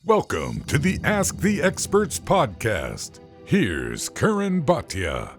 Welcome to the Ask the Experts podcast. Here's Curran Bhatia.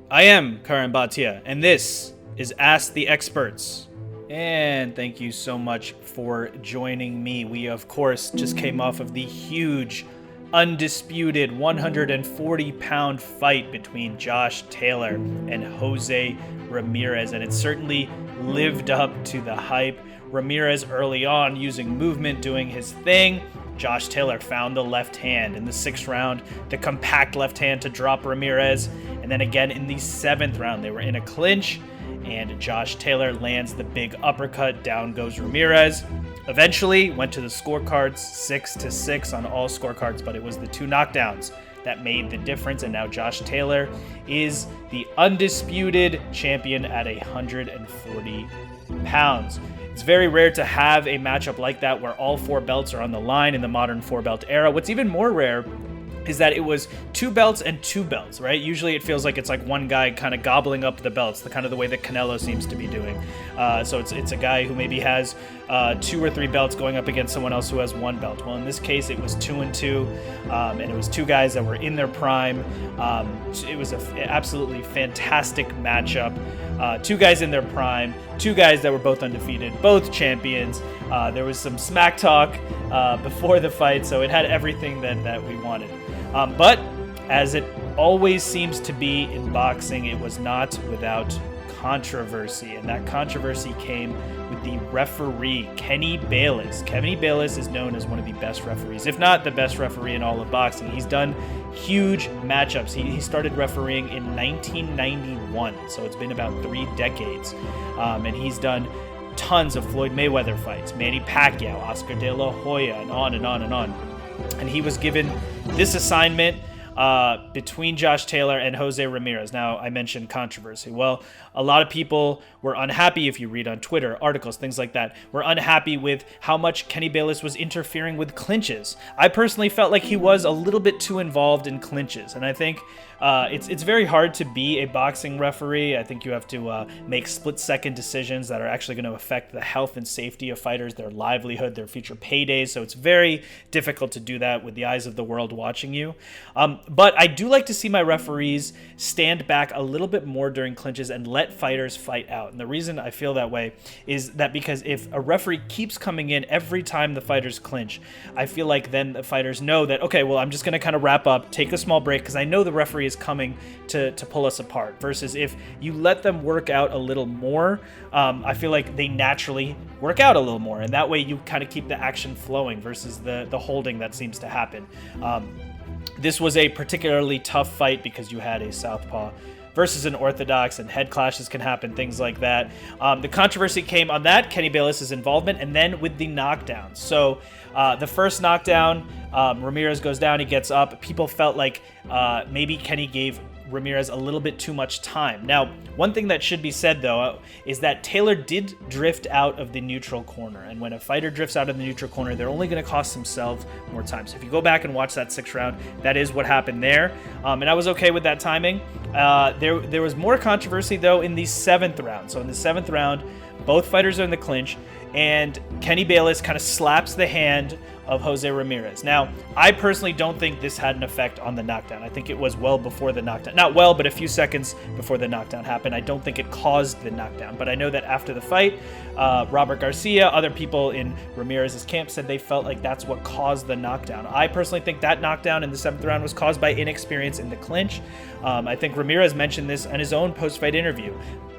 I am Curran Bhatia, and this is Ask the Experts. And thank you so much for joining me. We, of course, just came off of the huge, undisputed 140-pound fight between Josh Taylor and Jose Ramirez, and it certainly lived up to the hype. Ramirez early on using movement, doing his thing. Josh Taylor found the left hand in the 6th round, the compact left hand to drop Ramirez. And then again in the 7th round, they were in a clinch, and Josh Taylor lands the big uppercut. Down goes Ramirez. Eventually went to the scorecards, 6-6 on all scorecards, but it was the 2 knockdowns that made the difference. And now Josh Taylor is the undisputed champion at 140 pounds. It's very rare to have a matchup like that where all 4 belts are on the line in the modern 4-belt era. What's even more rare is that it was 2 belts and 2 belts, right? Usually it feels like it's like one guy kind of gobbling up the belts, the kind of the way that Canelo seems to be doing. So it's a guy who maybe has 2 or 3 belts going up against someone else who has 1 belt. Well, in this case, it was 2 and 2, and it was 2 guys that were in their prime. It was an absolutely fantastic matchup. 2 guys in their prime, 2 guys that were both undefeated, both champions. There was some smack talk before the fight, so it had everything that we wanted. But as it always seems to be in boxing, it was not without controversy, and that controversy came with the referee, Kenny Bayless. Kenny Bayless is known as one of the best referees, if not the best referee in all of boxing. He's done huge matchups. He started refereeing in 1991, so it's been about 3 decades, and he's done tons of Floyd Mayweather fights, Manny Pacquiao, Oscar De La Hoya, and on and on and on. And he was given this assignment between Josh Taylor and Jose Ramirez. Now, I mentioned controversy. Well, a lot of people were unhappy, if you read on Twitter, articles, things like that, were unhappy with how much Kenny Bayless was interfering with clinches. I personally felt like he was a little bit too involved in clinches, and I think it's very hard to be a boxing referee. I think you have to make split-second decisions that are actually going to affect the health and safety of fighters, their livelihood, their future paydays, so it's very difficult to do that with the eyes of the world watching you. But I do like to see my referees stand back a little bit more during clinches and let fighters fight out. And the reason I feel that way is that because if a referee keeps coming in every time the fighters clinch, I feel like then the fighters know that, okay, well, I'm just going to kind of wrap up, take a small break, because I know the referee is coming to pull us apart. Versus if you let them work out a little more, I feel like they naturally work out a little more. And that way you kind of keep the action flowing versus the holding that seems to happen. This was a particularly tough fight because you had a southpaw versus an orthodox, and head clashes can happen, things like that. The controversy came on that, Kenny Bayless's involvement, and then with the knockdowns. So the first knockdown, Ramirez goes down, he gets up. People felt like maybe Kenny gave Ramirez a little bit too much time. Now, one thing that should be said, though, is that Taylor did drift out of the neutral corner. And when a fighter drifts out of the neutral corner, they're only going to cost themselves more time. So if you go back and watch that 6th round, that is what happened there. And I was okay with that timing. There was more controversy, though, in the 7th round. So in the 7th round, both fighters are in the clinch, and Kenny Bayless kind of slaps the hand of Jose Ramirez. Now, I personally don't think this had an effect on the knockdown. I think it was well before the knockdown. Not well, but a few seconds before the knockdown happened. I don't think it caused the knockdown. But I know that after the fight, Robert Garcia, other people in Ramirez's camp said they felt like that's what caused the knockdown. I personally think that knockdown in the 7th round was caused by inexperience in the clinch. I think Ramirez mentioned this in his own post-fight interview.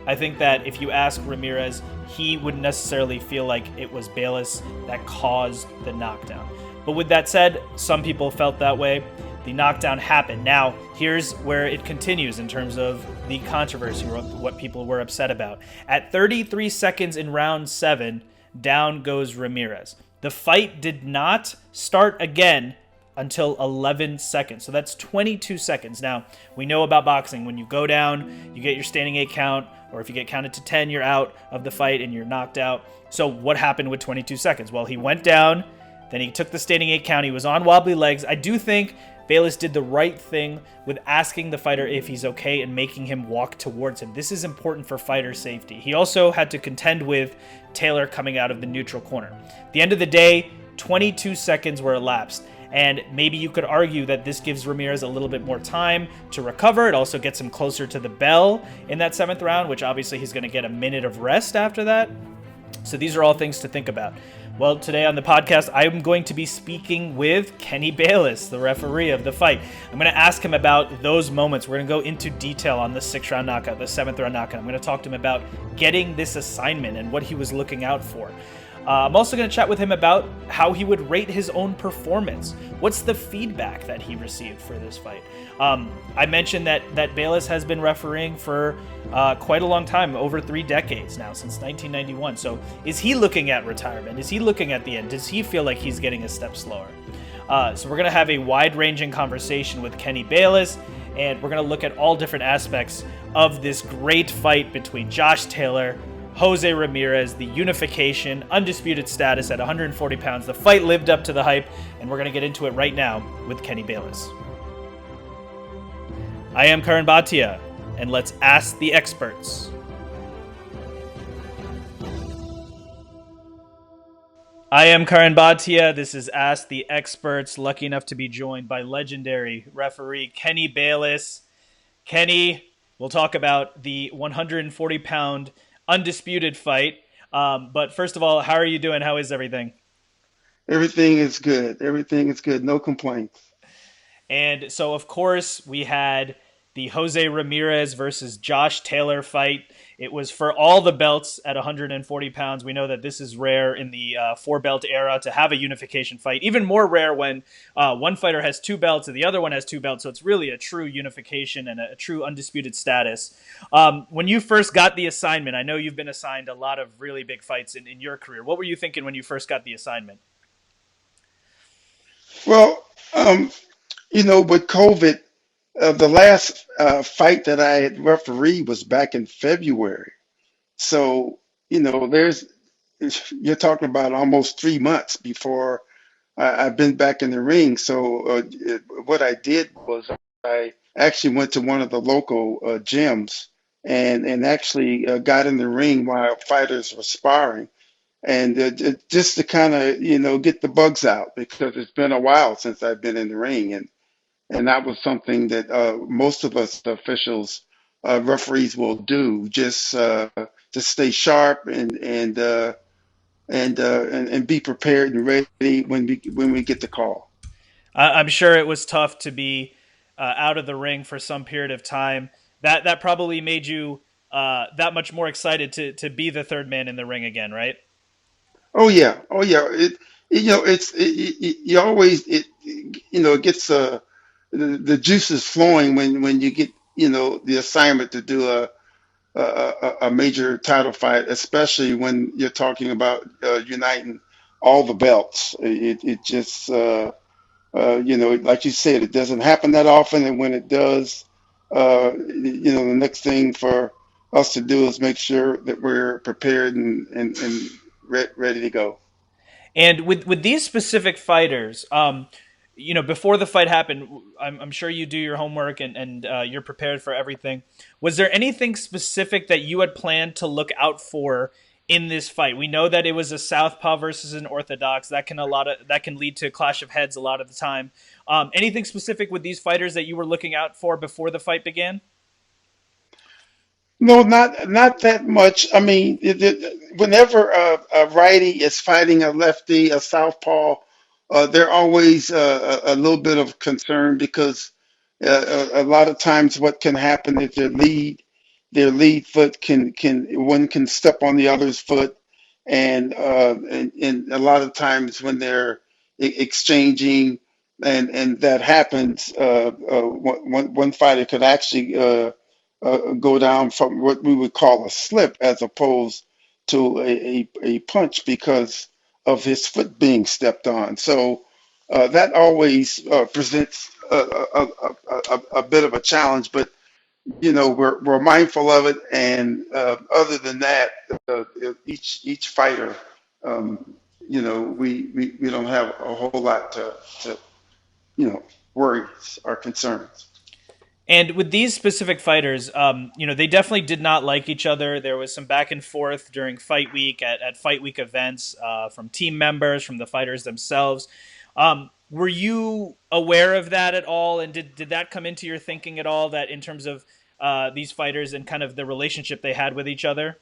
I think that if you ask Ramirez, he wouldn't necessarily feel like it was Bayless that caused the knockdown. But with that said, some people felt that way. The knockdown happened. Now, here's where it continues in terms of the controversy, or what people were upset about. At 33 seconds in round 7, down goes Ramirez. The fight did not start again until 11 seconds. So that's 22 seconds. Now, we know about boxing. When you go down, you get your standing 8 count, or if you get counted to 10, you're out of the fight and you're knocked out. So what happened with 22 seconds? Well, he went down, then he took the standing 8 count. He was on wobbly legs. I do think Bayless did the right thing with asking the fighter if he's okay and making him walk towards him. This is important for fighter safety. He also had to contend with Taylor coming out of the neutral corner. At the end of the day, 22 seconds were elapsed. And maybe you could argue that this gives Ramirez a little bit more time to recover. It also gets him closer to the bell in that 7th round, which obviously he's going to get a minute of rest after that. So these are all things to think about. Well, today on the podcast, I'm going to be speaking with Kenny Bayless, the referee of the fight. I'm going to ask him about those moments. We're going to go into detail on the 6th-round knockout, the 7th-round knockout. I'm going to talk to him about getting this assignment and what he was looking out for. I'm also going to chat with him about how he would rate his own performance. What's the feedback that he received for this fight? I mentioned that Bayless has been refereeing for quite a long time, over 3 decades now, since 1991. So is he looking at retirement? Is he looking at the end? Does he feel like he's getting a step slower? So we're going to have a wide-ranging conversation with Kenny Bayless, and we're going to look at all different aspects of this great fight between Josh Taylor, Jose Ramirez, the unification, undisputed status at 140 pounds. The fight lived up to the hype, and we're going to get into it right now with Kenny Bayless. I am Curran Bhatia, and let's ask the experts. I am Curran Bhatia. This is Ask the Experts. Lucky enough to be joined by legendary referee Kenny Bayless. Kenny, we'll talk about the 140-pound undisputed fight. But first of all, how are you doing? How is everything? Everything is good. Everything is good. No complaints. And so, of course, we had the Jose Ramirez versus Josh Taylor fight. It was for all the belts at 140 pounds. We know that this is rare in the 4-belt era to have a unification fight. Even more rare when one fighter has 2 belts and the other one has 2 belts. So it's really a true unification and a true undisputed status. When you first got the assignment, I know you've been assigned a lot of really big fights in your career. What were you thinking when you first got the assignment? Well, with COVID, the last fight that I had refereed was back in February. So, there's you're talking about almost 3 months before I've been back in the ring. So, what I did was I actually went to one of the local gyms and actually got in the ring while fighters were sparring. And just to kind of, get the bugs out because it's been a while since I've been in the ring. And that was something that most of us the officials, referees will do, just stay sharp and be prepared and ready when we get the call. I'm sure it was tough to be out of the ring for some period of time. That probably made you that much more excited to be the third man in the ring again, right? Oh yeah, oh yeah. You always it gets the juices flowing when you get the assignment to do a major title fight, especially when you're talking about uniting all the belts. It just like you said, it doesn't happen that often, and when it does, the next thing for us to do is make sure that we're prepared and ready to go. And with these specific fighters, before the fight happened, I'm sure you do your homework and you're prepared for everything. Was there anything specific that you had planned to look out for in this fight? We know that it was a southpaw versus an orthodox. That can lead to a clash of heads a lot of the time. Anything specific with these fighters that you were looking out for before the fight began? No, not that much. I mean, whenever a righty is fighting a lefty, a southpaw, they're always a little bit of concern because a lot of times what can happen is their lead foot can one can step on the other's foot, and a lot of times when they're exchanging and that happens, one fighter could actually go down from what we would call a slip as opposed to a punch because of his foot being stepped on. So that always presents a bit of a challenge, but we're mindful of it. And other than that, uh, each fighter, we don't have a whole lot to worries or concerns. And with these specific fighters, they definitely did not like each other. There was some back and forth during fight week at fight week events from team members, from the fighters themselves. Were you aware of that at all? And did that come into your thinking at all, that in terms of these fighters and kind of the relationship they had with each other?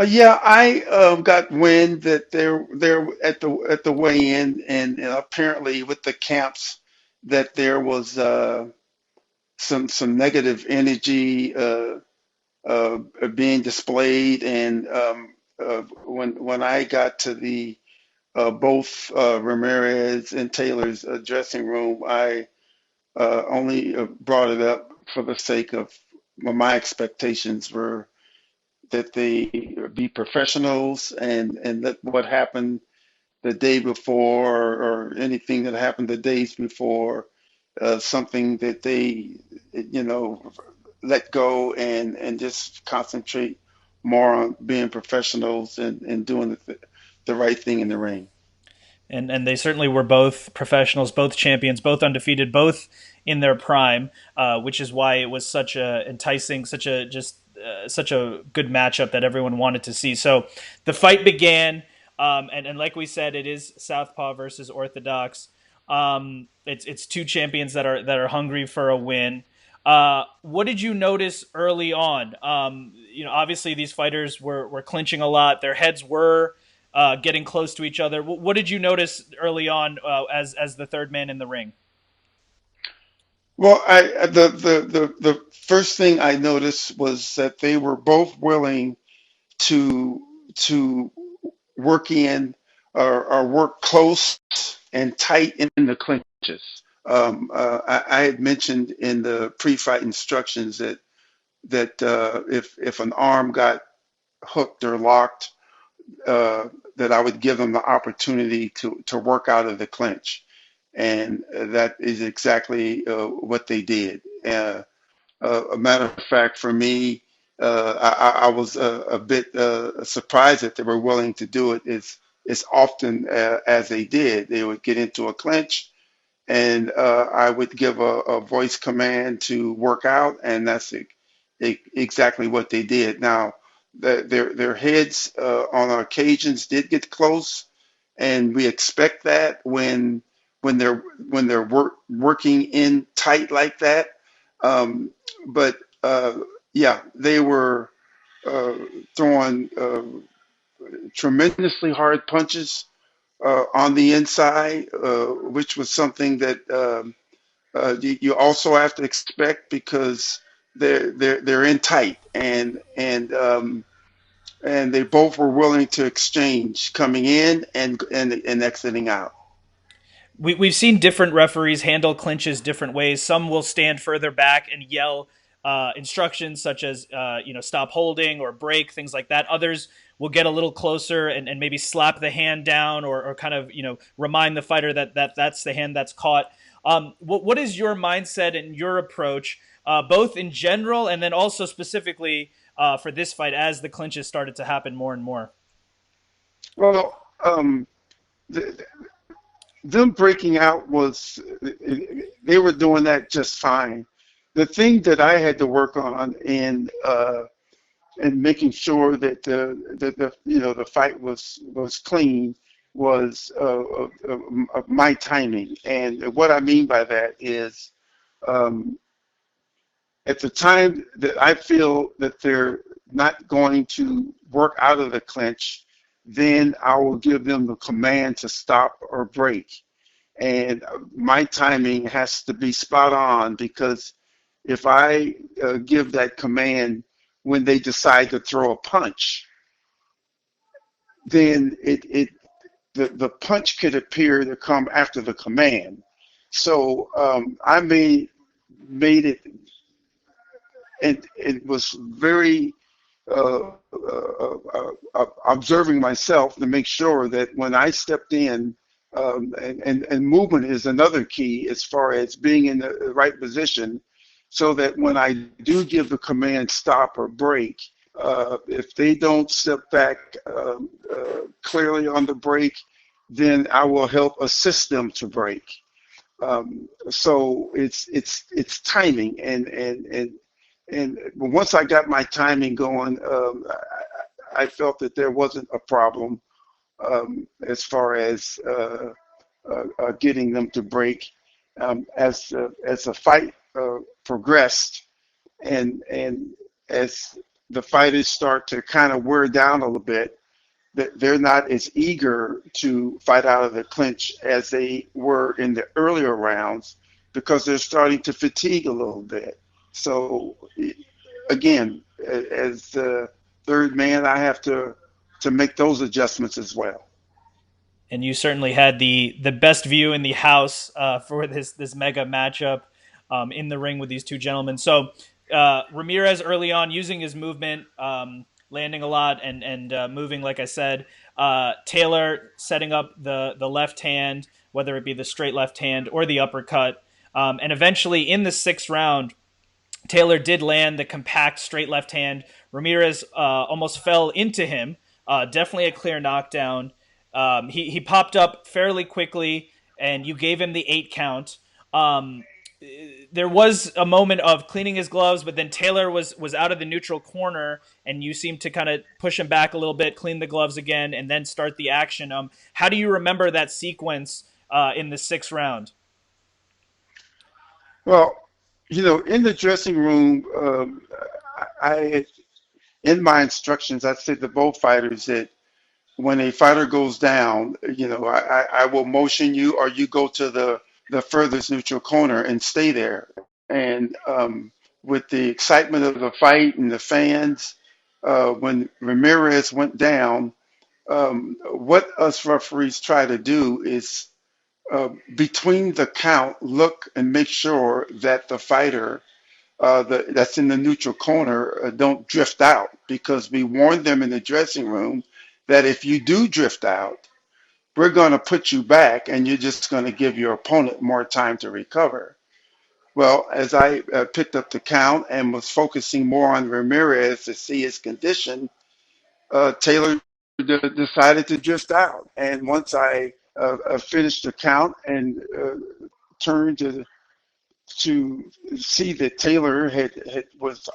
Yeah, I got wind that they're at the weigh-in, and apparently with the camps that there was some negative energy being displayed, and when I got to the both Ramirez and Taylor's dressing room, I only brought it up for the sake of, well, my expectations were that they be professionals, and let what happened the day before, or anything that happened the days before, something that they, you know, let go, and just concentrate more on being professionals, and doing the right thing in the ring. And they certainly were both professionals, both champions, both undefeated, both in their prime, which is why it was such a enticing, such a good matchup that everyone wanted to see. So the fight began, and like we said, it is Southpaw versus Orthodox. It's two champions that are hungry for a win. What did you notice early on? Obviously these fighters were clinching a lot. Their heads were getting close to each other. What did you notice early on as the third man in the ring? Well, the first thing I noticed was that they were both willing to to work in, or work close and tight in the clinches. I had mentioned in the pre-fight instructions that if an arm got hooked or locked, that I would give them the opportunity to work out of the clinch, and that is exactly what they did. A matter of fact, for me, I was a bit surprised that they were willing to do it as often as they did. They would get into a clinch, and I would give a voice command to work out, and that's exactly what they did. Now, their heads on occasions did get close, and we expect that when they're working in tight like that. Um, but yeah, they were uh, throwing tremendously hard punches on the inside, which was something that you also have to expect, because they're in tight, and they both were willing to exchange coming in and exiting out. We've seen different referees handle clinches different ways. Some will stand further back and yell instructions such as stop holding or break, things like that. Others will get a little closer and maybe slap the hand down, or kind of remind the fighter that's the hand that's caught. What is your mindset and your approach, both in general and then also specifically for this fight, as the clinches started to happen more and more? Well, th- them breaking out they were doing that just fine. The thing that I had to work on in making sure that the fight was clean was my timing. And what I mean by that is, um, at the time that I feel that they're not going to work out of the clinch, then I will give them the command to stop or break. And my timing has to be spot on, because if I give that command when they decide to throw a punch, then the punch could appear to come after the command. So I made it, and it was very observing myself to make sure that when I stepped in, and movement is another key as far as being in the right position, so that when I do give the command stop or break, if they don't step back clearly on the break, then I will help assist them to break. So it's timing, and once I got my timing going, I felt that there wasn't a problem as far as getting them to break. As the fight progressed, and as the fighters start to kind of wear down a little bit, that they're not as eager to fight out of the clinch as they were in the earlier rounds because they're starting to fatigue a little bit. So again, as the third man, I have to make those adjustments as well. And you certainly had the best view in the house for this mega matchup in the ring with these two gentlemen. So Ramirez early on using his movement, landing a lot and moving, like I said. Taylor setting up the left hand, whether it be the straight left hand or the uppercut. And eventually in the sixth round, Taylor did land the compact straight left hand. Ramirez almost fell into him. Definitely a clear knockdown. He popped up fairly quickly, and you gave him the 8 count. There was a moment of cleaning his gloves, but then Taylor was out of the neutral corner, and you seemed to kind of push him back a little bit, clean the gloves again, and then start the action. How do you remember that sequence in the sixth round? Well, in the dressing room, I in my instructions, I said to both fighters that when a fighter goes down, I will motion you or you go to the furthest neutral corner and stay there. And with the excitement of the fight and the fans, when Ramirez went down, what us referees try to do is between the count, look and make sure that the fighter that's in the neutral corner don't drift out because we warned them in the dressing room that if you do drift out, we're going to put you back and you're just going to give your opponent more time to recover. Well, as I picked up the count and was focusing more on Ramirez to see his condition, Taylor decided to drift out. And once I finished the count and turned to see that Taylor was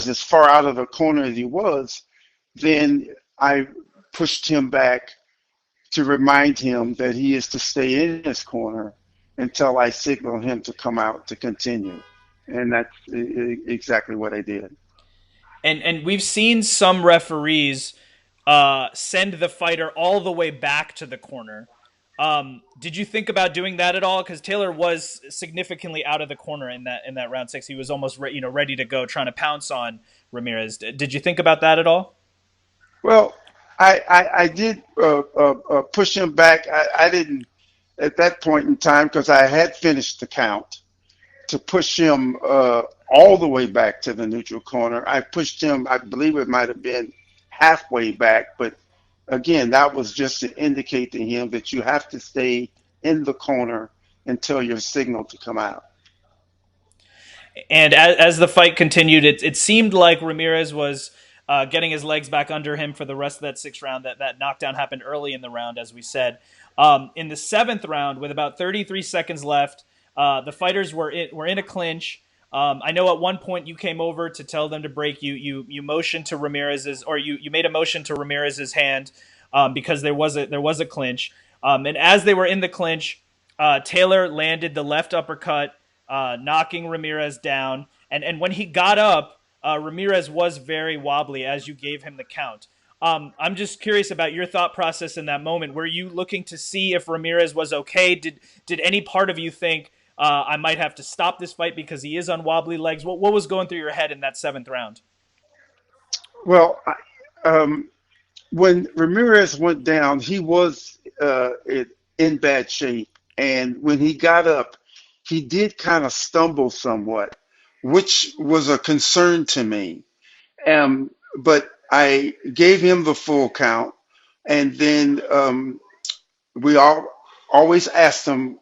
as far out of the corner as he was, then I pushed him back to remind him that he is to stay in his corner until I signal him to come out to continue. And that's exactly what I did. And we've seen some referees send the fighter all the way back to the corner. Did you think about doing that at all? Because Taylor was significantly out of the corner in that round 6. He was almost ready to go, trying to pounce on Ramirez. Did you think about that at all? Well, I did push him back. I didn't at that point in time because I had finished the count to push him all the way back to the neutral corner. I pushed him, I believe it might have been halfway back, but again, that was just to indicate to him that you have to stay in the corner until you're signaled to come out. And as the fight continued, it seemed like Ramirez was getting his legs back under him for the rest of that sixth round. That knockdown happened early in the round, as we said. In the seventh round, with about 33 seconds left, the fighters were in a clinch. I know at one point you came over to tell them to break. You motioned to Ramirez's, or you made a motion to Ramirez's hand because there was a clinch. And as they were in the clinch, Taylor landed the left uppercut, knocking Ramirez down. And when he got up, Ramirez was very wobbly as you gave him the count. I'm just curious about your thought process in that moment. Were you looking to see if Ramirez was okay? Did any part of you think I might have to stop this fight because he is on wobbly legs? What was going through your head in that seventh round? Well, when Ramirez went down, he was in bad shape. And when he got up, he did kind of stumble somewhat, which was a concern to me. But I gave him the full count. And then we all always asked him,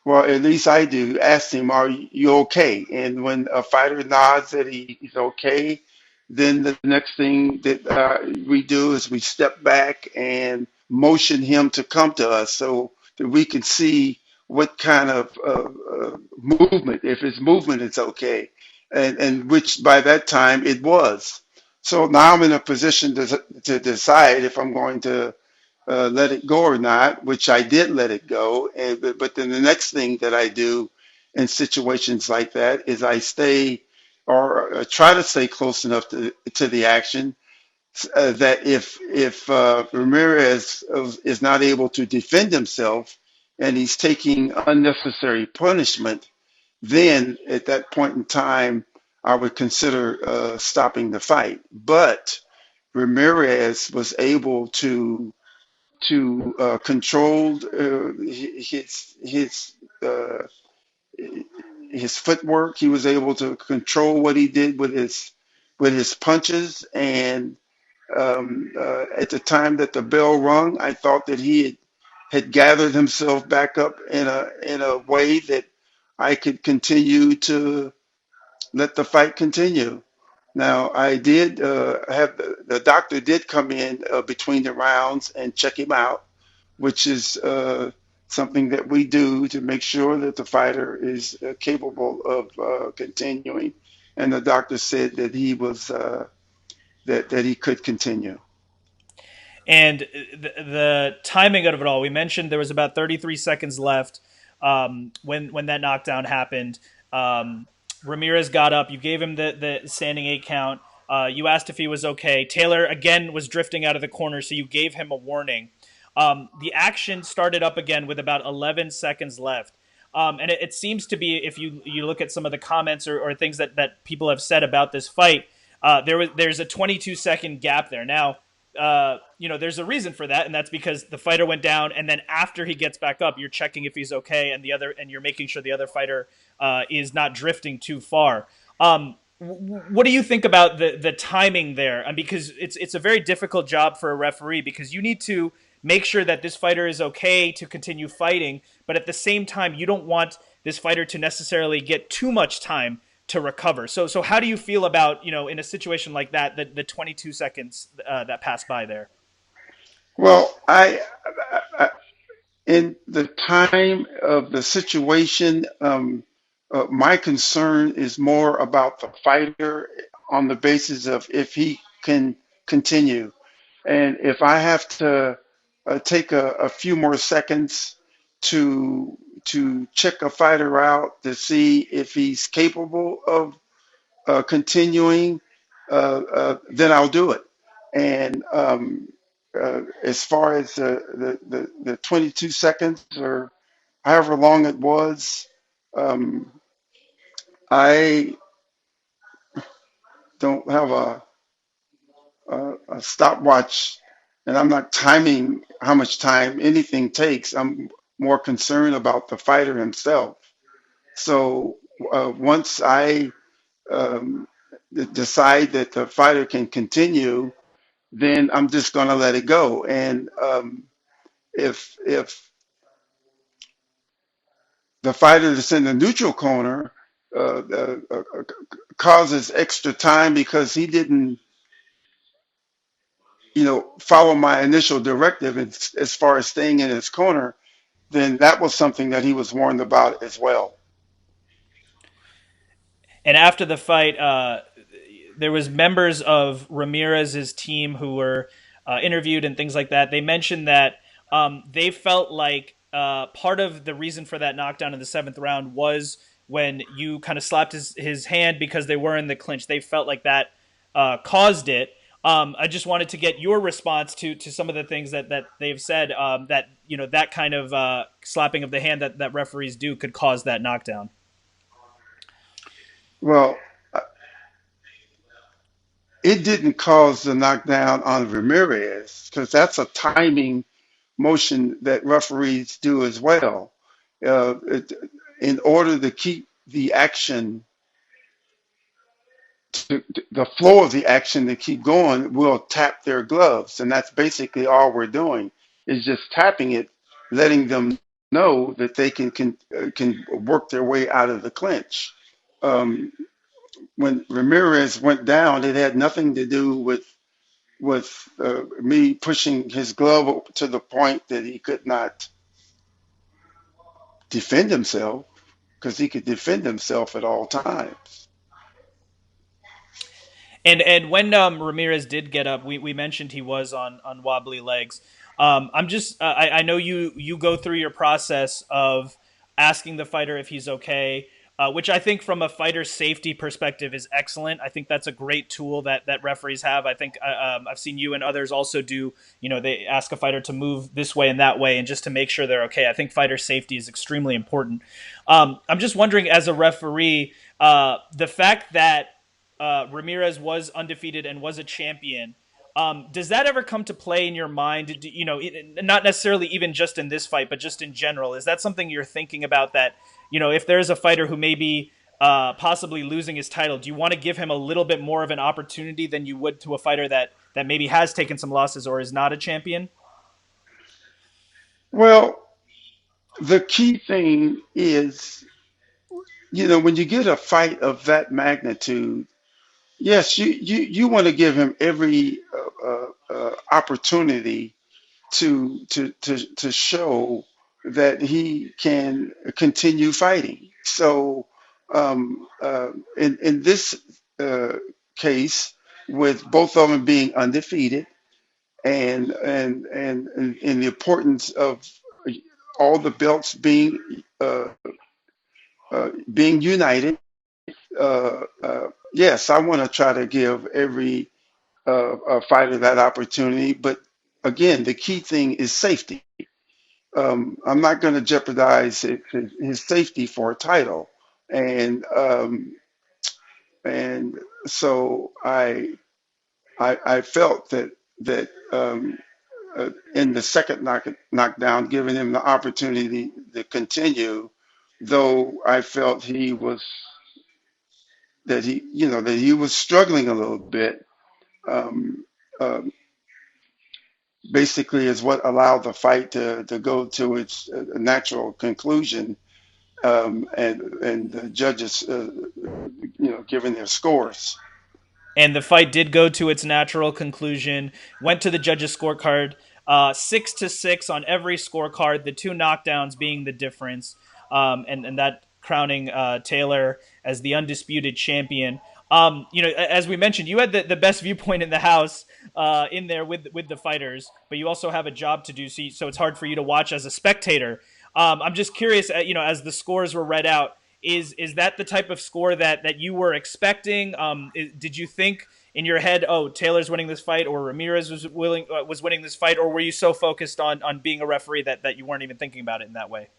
well, at least I do, ask him, are you okay? And when a fighter nods that he's okay, then the next thing that we do is we step back and motion him to come to us so that we can see what kind of movement, if his movement is okay, and which by that time it was. So now I'm in a position to decide if I'm going to let it go or not, which I did let it go. But then the next thing that I do in situations like that is I stay or try to stay close enough to the action that if Ramirez is not able to defend himself and he's taking unnecessary punishment, then at that point in time, I would consider stopping the fight. But Ramirez was able to control uh, his footwork. He was able to control what he did with his punches. And at the time that the bell rung, I thought that had gathered himself back up in a way that I could continue to let the fight continue. Now, I did have the doctor did come in between the rounds and check him out, which is something that we do to make sure that the fighter is capable of continuing. And the doctor said that that he could continue. And the timing of it all, we mentioned there was about 33 seconds left when that knockdown happened. Um, Ramirez got up. You gave him the standing 8 count. You asked if he was okay. Taylor, again, was drifting out of the corner, so you gave him a warning. The action started up again with about 11 seconds left. And it seems to be, if you look at some of the comments or things that people have said about this fight, there's a 22-second gap there. Now, there's a reason for that, and that's because the fighter went down, and then after he gets back up, you're checking if he's okay, and you're making sure the other fighter is not drifting too far. What do you think about the timing there? And because it's a very difficult job for a referee, because you need to make sure that this fighter is okay to continue fighting, but at the same time, you don't want this fighter to necessarily get too much time to recover. So how do you feel about, in a situation like that, the 22 seconds that passed by there? Well, I in the time of the situation, my concern is more about the fighter on the basis of if he can continue. And if I have to take a few more seconds to check a fighter out to see if he's capable of continuing, then I'll do it. And as far as the 22 seconds or however long it was, um, I don't have a stopwatch, and I'm not timing how much time anything takes. I'm more concerned about the fighter himself. So once I um, decide that the fighter can continue, then I'm just going to let it go. And if the fighter that's in the neutral corner causes extra time because he didn't, follow my initial directive as far as staying in his corner, then that was something that he was warned about as well. And after the fight, there was members of Ramirez's team who were interviewed and things like that. They mentioned that they felt like part of the reason for that knockdown in the seventh round was when you kind of slapped his hand because they were in the clinch. They felt like that caused it. I just wanted to get your response to some of the things that they've said, that that kind of slapping of the hand that referees do could cause that knockdown. Well, it didn't cause the knockdown on Ramirez because that's a timing motion that referees do as well. In order to keep the action, the flow of the action to keep going, we'll tap their gloves. And that's basically all we're doing is just tapping it, letting them know that they can work their way out of the clinch. Um, when Ramirez went down, it had nothing to do with me pushing his glove to the point that he could not defend himself because he could defend himself at all times. And when Ramirez did get up, we mentioned he was on wobbly legs. I know you go through your process of asking the fighter if he's okay, which I think from a fighter safety perspective is excellent. I think that's a great tool that referees have. I think I've seen you and others also do. They ask a fighter to move this way and that way, and just to make sure they're okay. I think fighter safety is extremely important. I'm just wondering, as a referee, the fact that Ramirez was undefeated and was a champion. Does that ever come to play in your mind? Not necessarily even just in this fight, but just in general. Is that something you're thinking about? That if there is a fighter who may be possibly losing his title, do you want to give him a little bit more of an opportunity than you would to a fighter that maybe has taken some losses or is not a champion? Well, the key thing is, when you get a fight of that magnitude, yes, you want to give him every opportunity to show that he can continue fighting. So in this uh, case, with both of them being undefeated, and the importance of all the belts being united, yes, I want to try to give every fighter that opportunity. But again, the key thing is safety. I'm not going to jeopardize his safety for a title, and and so I felt that in the second knockdown, giving him the opportunity to continue, though I felt that he was struggling a little bit. Um, um, Basically, is what allowed the fight to go to its natural conclusion, and the judges, giving their scores. And the fight did go to its natural conclusion. Went to the judges' scorecard, 6-6 on every scorecard. The two knockdowns being the difference, and that crowning Taylor as the undisputed champion. As we mentioned, you had the best viewpoint in the house in there with the fighters, but you also have a job to do, so it's hard for you to watch as a spectator. I'm just curious, as the scores were read out, is that the type of score that you were expecting? Did you think in your head, oh, Taylor's winning this fight, or Ramirez was winning this fight, or were you so focused on being a referee that you weren't even thinking about it in that way?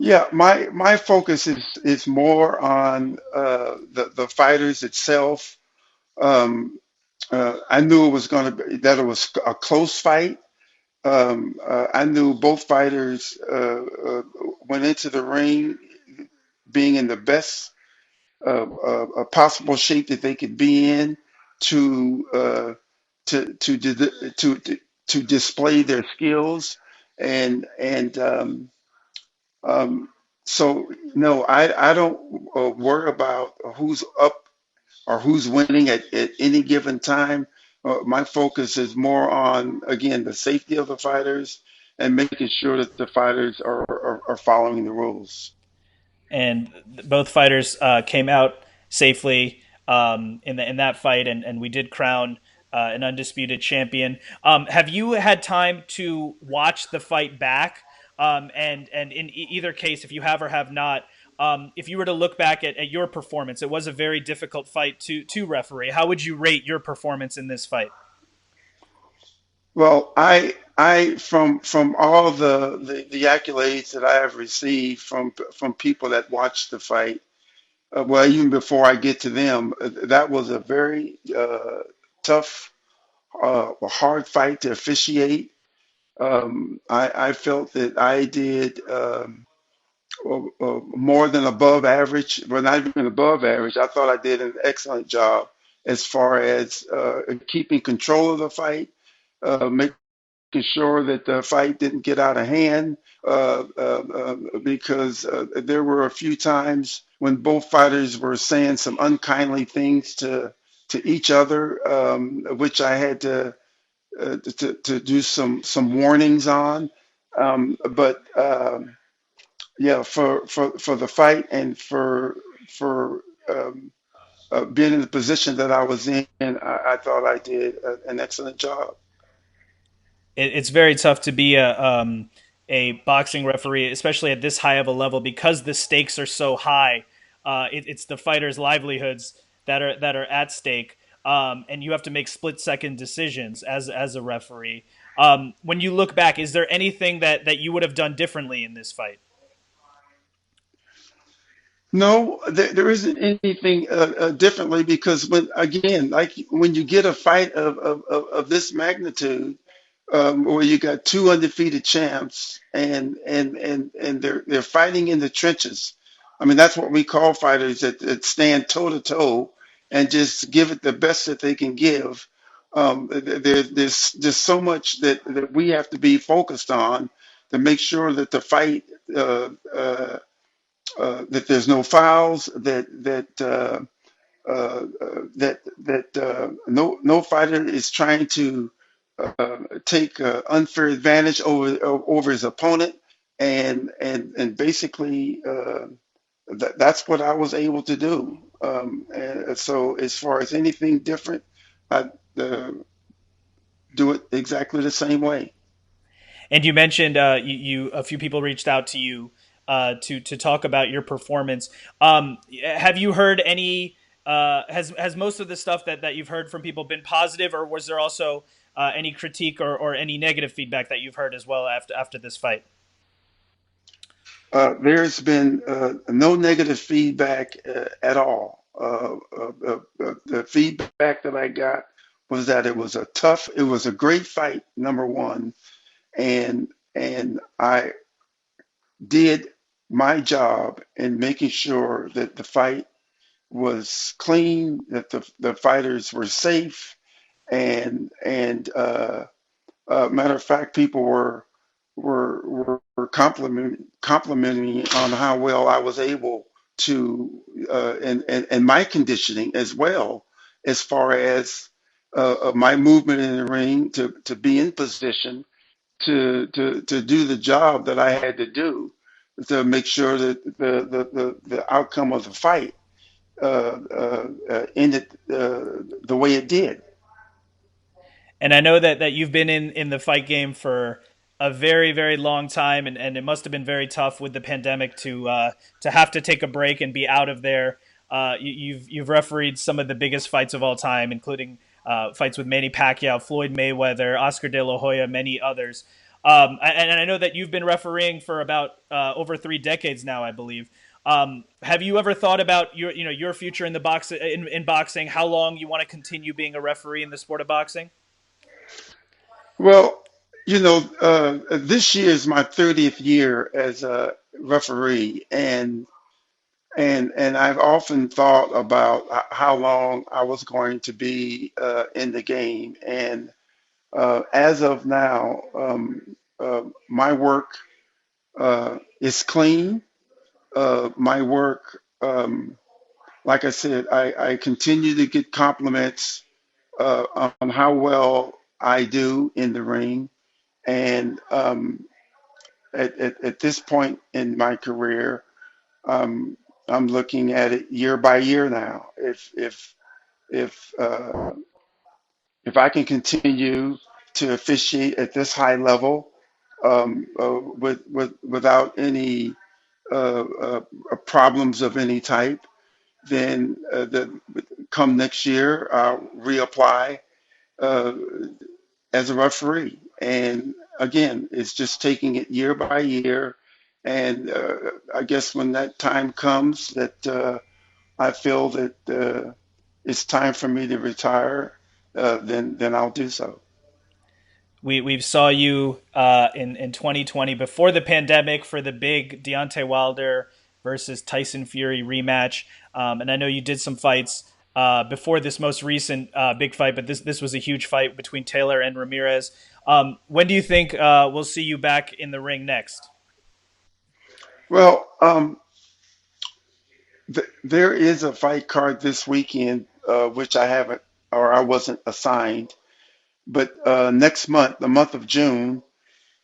Yeah, my focus is more on the fighters itself. I knew it was going to be that it was a close fight. I knew both fighters went into the ring being in the best possible shape that they could be in to to display their skills, and so no, I don't worry about who's up or who's winning at any given time. My focus is more on, again, the safety of the fighters and making sure that the fighters are following the rules. And both fighters came out safely in that fight, and we did crown an undisputed champion. Have you had time to watch the fight back? And in either case, if you have or have not, if you were to look back at your performance, it was a very difficult fight to referee. How would you rate your performance in this fight? Well, I from all the accolades that I have received from people that watched the fight, well, even before I get to them, that was a very tough, a hard fight to officiate. I felt that I did more than above average, well, not even above average. I thought I did an excellent job as far as keeping control of the fight, making sure that the fight didn't get out of hand, because there were a few times when both fighters were saying some unkindly things to each other, which I had to do some warnings on. But yeah, for the fight and for um, being in the position that I was in, I thought I did an excellent job. It's very tough to be a boxing referee, especially at this high of a level, because the stakes are so high. It's the fighters' livelihoods that are at stake, and you have to make split second decisions as a referee. When you look back, is there anything that you would have done differently in this fight? No, there isn't anything differently because when again, like when you get a fight of this magnitude, where you got two undefeated champs and they're fighting in the trenches. I mean, that's what we call fighters that stand toe to toe and just give it the best that they can give. There's just so much that we have to be focused on to make sure that the fight that there's no fouls, that no fighter is trying to take unfair advantage over his opponent, and basically that's what I was able to do. And so as far as anything different, I uh, do it exactly the same way. And you mentioned you a few people reached out to you to talk about your performance. Have you heard any? Has most of the stuff that you've heard from people been positive, or was there also any critique or any negative feedback that you've heard as well after this fight? There's been no negative feedback at all. The feedback that I got was that it was a great fight, number one, and I did my job in making sure that the fight was clean, that the fighters were safe, and matter of fact, people were complimenting me on how well I was able to and my conditioning as well, as far as my movement in the ring to be in position to do the job that I had to do to make sure that the outcome of the fight ended the way it did. And I know that you've been in the fight game for a very long time, and it must have been very tough with the pandemic to have to take a break and be out of there. You've refereed some of the biggest fights of all time, including fights with Manny Pacquiao, Floyd Mayweather, Oscar De La Hoya, many others. And I know that you've been refereeing for about over 3 decades now, I believe. Have you ever thought about your future in the in boxing? How long you want to continue being a referee in the sport of boxing? Well, this year is my 30th year as a referee, and I've often thought about how long I was going to be in the game. And as of now, my work is clean. My work, like I said, I continue to get compliments on how well I do in the ring. And at this point in my career, um, I'm looking at it year by year now. If if I can continue to officiate at this high level without any problems of any type, then come next year I'll reapply uh, as a referee. And again, it's just taking it year by year. And I guess when that time comes that I feel that it's time for me to retire, then I'll do so. We saw you in 2020 before the pandemic for the big Deontay Wilder versus Tyson Fury rematch, and I know you did some fights before this most recent big fight, but this was a huge fight between Taylor and Ramirez. When do you think we'll see you back in the ring next? Well, there is a fight card this weekend, which I haven't or I wasn't assigned. But next month, the month of June,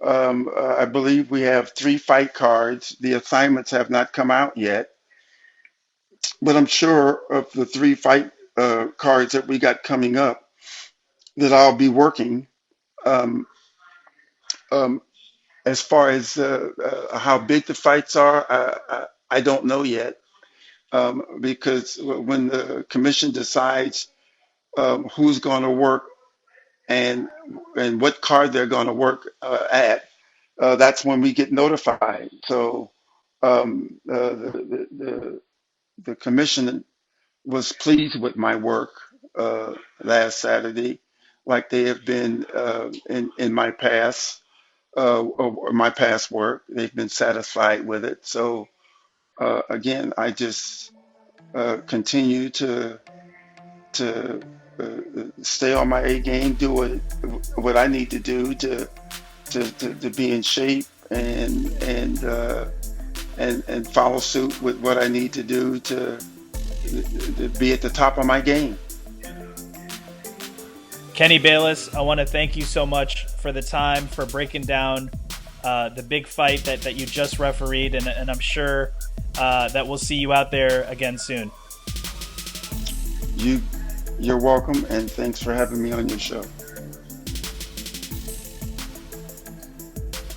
I believe we have 3 fight cards. The assignments have not come out yet, but I'm sure of the 3 fight cards that we got coming up that I'll be working. Um, um, as far as how big the fights are, I don't know yet, because when the commission decides who's going to work and what card they're going to work at, that's when we get notified. So the commission was pleased with my work last Saturday, like they have been in my past or my past work. They've been satisfied with it. So again, I just continue to stay on my A game, do what I need to do to be in shape and follow suit with what I need to do to be at the top of my game. Kenny Bayless, I want to thank you so much for the time, for breaking down the big fight that you just refereed, and I'm sure that we'll see you out there again soon. You're welcome, and thanks for having me on your show.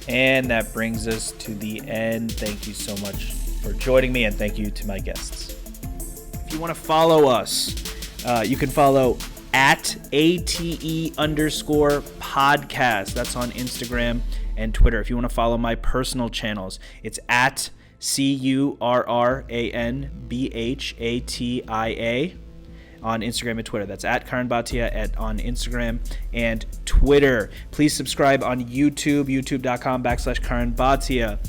And that brings us to the end. Thank you so much for joining me, and thank you to my guests. If you want to follow us, you can follow at ATE_podcast. That's on Instagram and Twitter. If you want to follow my personal channels, it's at CurranBhatia on Instagram and Twitter. That's at Curran Bhatia on Instagram and Twitter. Please subscribe on YouTube, youtube.com/Curran Bhatia.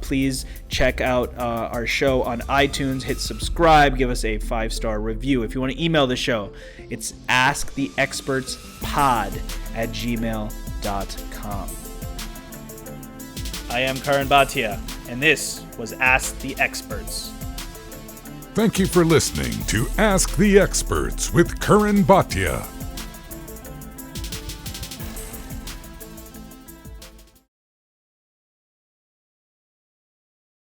Please check out our show on iTunes. Hit subscribe. Give us a 5-star review. If you want to email the show, it's asktheexpertspod@gmail.com. I am Curran Bhatia, and this was Ask the Experts. Thank you for listening to Ask the Experts with Curran Bhatia.